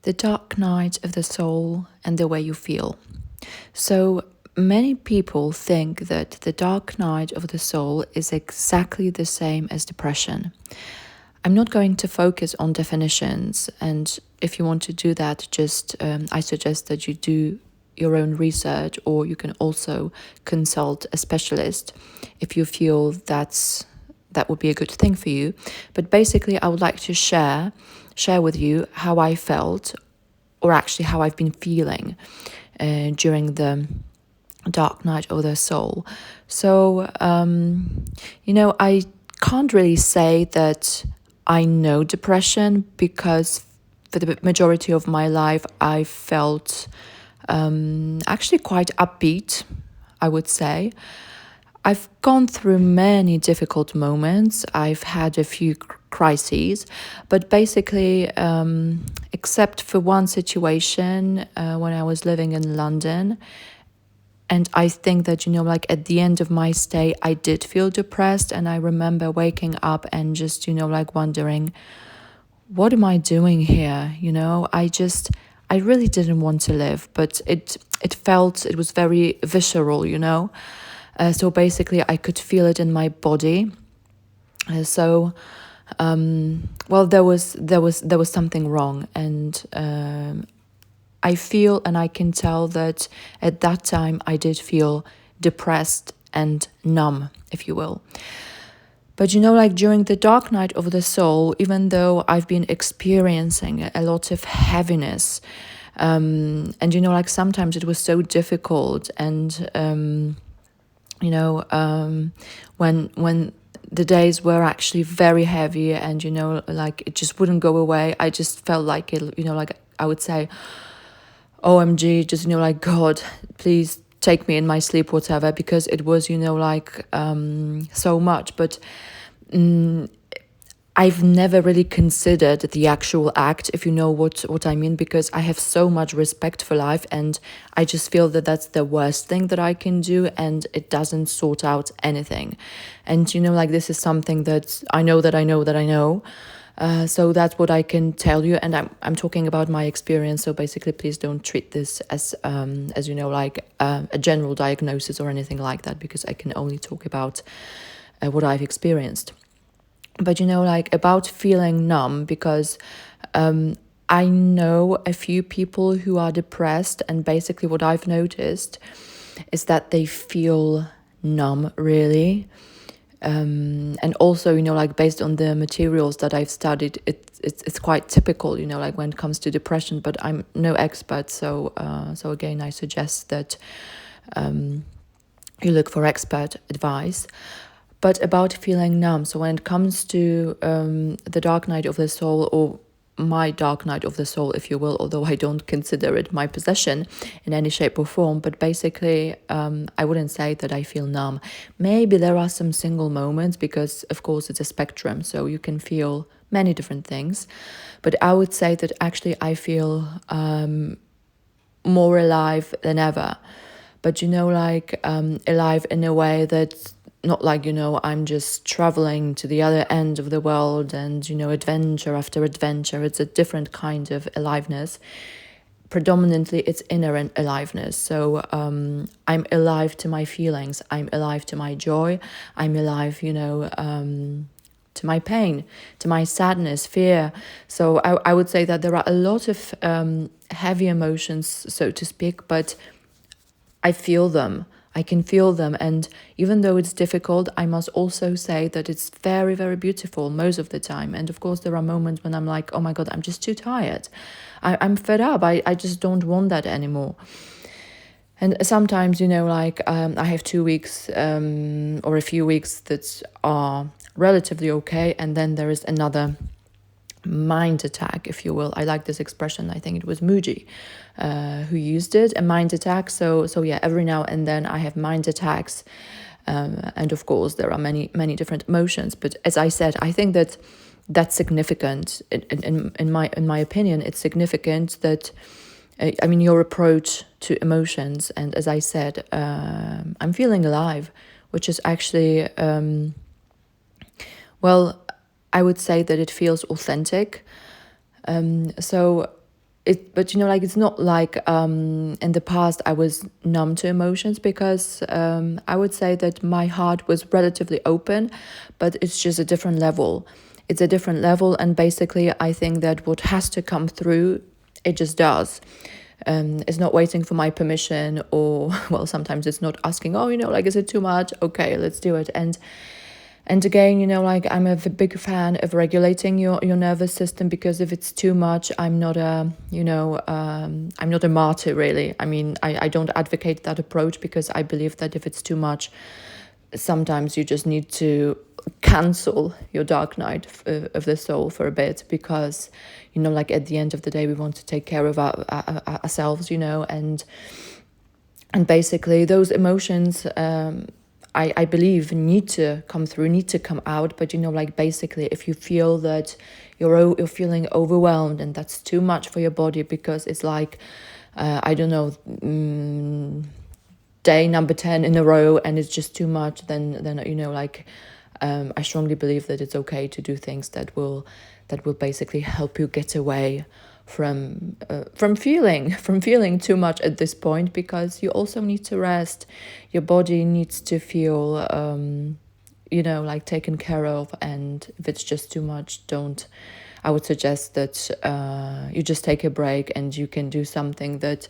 the dark night of the soul and the way you feel. So many people think that the dark night of the soul is exactly the same as depression. I'm not going to focus on definitions, and if you want to do that, just I suggest that you do your own research, or you can also consult a specialist if you feel that would be a good thing for you. But basically, I would like to share with you how I felt, or actually how I've been feeling during the dark night of the soul. So, I can't really say that I know depression, because for the majority of my life, I felt actually quite upbeat, I would say. I've gone through many difficult moments. I've had a few crises, but basically, except for one situation when I was living in London, and I think that, at the end of my stay, I did feel depressed. And I remember waking up and just, wondering, what am I doing here? I really didn't want to live, but it was very visceral. So basically, I could feel it in my body. There was something wrong, and I feel and I can tell that at that time I did feel depressed and numb, if you will. But during the dark night of the soul, even though I've been experiencing a lot of heaviness, and sometimes it was so difficult, and when the days were actually very heavy, and it just wouldn't go away, I just felt like it, I would say, OMG, just, God, please take me in my sleep, whatever, because it was, so much. But I've never really considered the actual act, if you know what I mean, because I have so much respect for life, and I just feel that that's the worst thing that I can do, and it doesn't sort out anything. And, this is something that I know that I know that I know. So that's what I can tell you, and I'm talking about my experience. So basically, please don't treat this as a general diagnosis or anything like that, because I can only talk about what I've experienced. But about feeling numb, because I know a few people who are depressed, and basically what I've noticed is that they feel numb, really. And also, based on the materials that I've studied, it's quite typical, when it comes to depression. But I'm no expert, so again, I suggest that you look for expert advice. But about feeling numb, so when it comes to the dark night of the soul, or my dark night of the soul, if you will, although I don't consider it my possession in any shape or form, but basically I wouldn't say that I feel numb. Maybe there are some single moments, because of course it's a spectrum, so you can feel many different things, but I would say that actually I feel more alive than ever. But alive in a way that's not like, I'm just traveling to the other end of the world and, adventure after adventure. It's a different kind of aliveness. Predominantly, it's inner aliveness. So I'm alive to my feelings. I'm alive to my joy. I'm alive, to my pain, to my sadness, fear. So I would say that there are a lot of heavy emotions, so to speak, but I feel them. I can feel them. And even though it's difficult, I must also say that it's very, very beautiful most of the time. And of course, there are moments when I'm like, oh my God, I'm just too tired. I'm fed up. I just don't want that anymore. And sometimes, I have 2 weeks or a few weeks that are relatively okay. And then there is another mind attack, if you will. I like this expression. I think it was Muji who used it, a mind attack. So yeah, every now and then I have mind attacks, and of course there are many different emotions. But as I said, I think that that's significant. In my opinion, it's significant that your approach to emotions. And as I said, I'm feeling alive, which is actually I would say that it feels authentic. So but like it's not like in the past I was numb to emotions, because I would say that my heart was relatively open, but it's just a different level. It's a different level, and basically I think that what has to come through, it just does. It's not waiting for my permission, or well, sometimes it's not asking, oh, like, is it too much? Okay, let's do it. And again, like, I'm a big fan of regulating your nervous system, because if it's too much, I'm not I'm not a martyr, really. I mean, I don't advocate that approach, because I believe that if it's too much, sometimes you just need to cancel your dark night of the soul for a bit, because like, at the end of the day, we want to take care of ourselves, and basically those emotions, I believe, need to come through, need to come out. But like, basically, if you feel that you're feeling overwhelmed and that's too much for your body, because it's like, I don't know, day number 10 in a row, and it's just too much, then like, I strongly believe that it's okay to do things that will basically help you get away from feeling too much at this point, because you also need to rest. Your body needs to feel like, taken care of. And if it's just too much, I would suggest that you just take a break, and you can do something that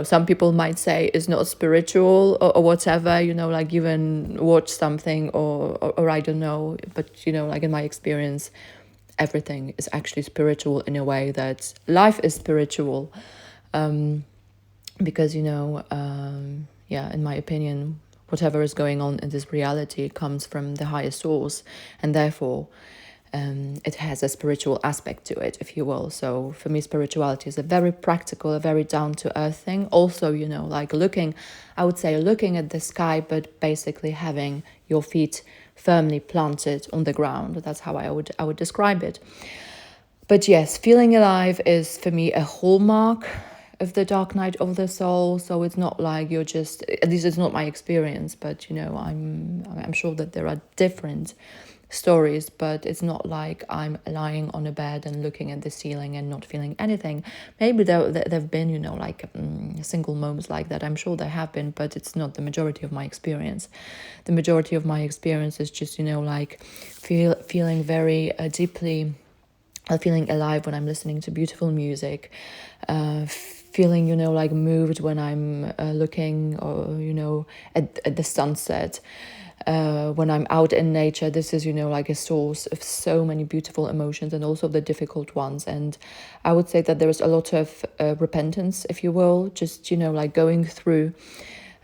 some people might say is not spiritual, or whatever, like, even watch something, or I don't know. But like, in my experience, everything is actually spiritual, in a way that life is spiritual, because in my opinion, whatever is going on in this reality comes from the higher source, and therefore it has a spiritual aspect to it, if you will. So for me, spirituality is a very practical, a very down-to-earth thing. Also, like, looking at the sky, but basically having your feet firmly planted on the ground. That's how I would describe it. But yes, feeling alive is, for me, a hallmark of the dark night of the soul. So it's not like you're just, at least it's not my experience, but I'm sure that there are different stories, but it's not like I'm lying on a bed and looking at the ceiling and not feeling anything. Maybe there've been like single moments like that. I'm sure there have been, but it's not the majority of my experience. The majority of my experience is just like, feeling very deeply, feeling alive when I'm listening to beautiful music, feeling like, moved when I'm looking, or at the sunset. When I'm out in nature, this is like, a source of so many beautiful emotions, and also the difficult ones. And I would say that there is a lot of repentance, if you will, just like, going through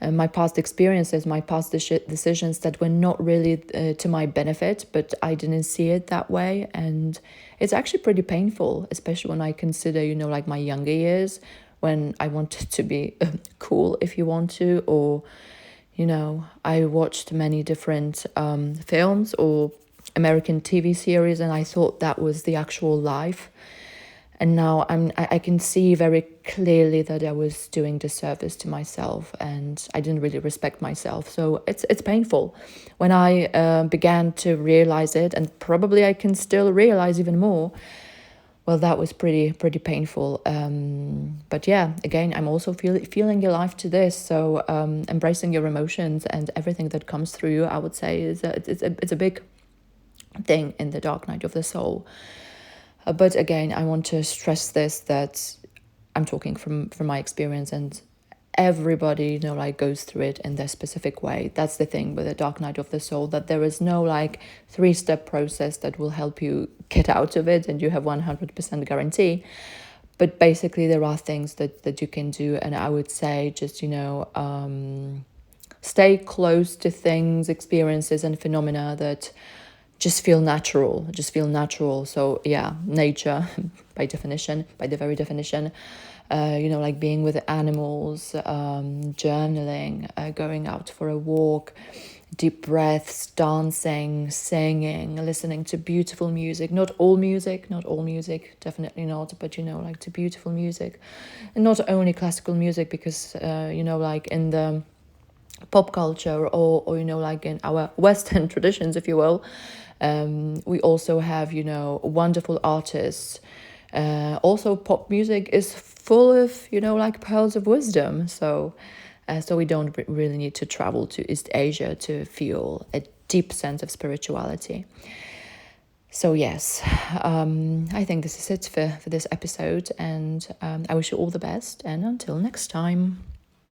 my past experiences, my past decisions that were not really to my benefit, but I didn't see it that way. And it's actually pretty painful, especially when I consider like, my younger years, when I wanted to be cool, if you want to, or I watched many different films or American TV series, and I thought that was the actual life. And now I can see very clearly that I was doing disservice to myself, and I didn't really respect myself. So it's painful. When I began to realize it, and probably I can still realize even more, well, that was pretty painful. But yeah, again, I'm also feeling alive to this. So embracing your emotions and everything that comes through you, I would say, it's a big thing in the dark night of the soul. But again, I want to stress this, that I'm talking from my experience, and everybody like, goes through it in their specific way. That's the thing with the dark night of the soul, that there is no like 3-step process that will help you get out of it and you have 100% guarantee. But basically there are things that you can do, and I would say just stay close to things, experiences and phenomena that just feel natural. So yeah, nature by the very definition, like being with animals, journaling, going out for a walk, deep breaths, dancing, singing, listening to beautiful music. Not all music, definitely not, but like to beautiful music. And not only classical music, because like in the pop culture, or like in our Western traditions, if you will, we also have wonderful artists Also, pop music is full of, like pearls of wisdom. So we don't really need to travel to East Asia to feel a deep sense of spirituality. So yes, I think this is it for this episode, and I wish you all the best, and until next time.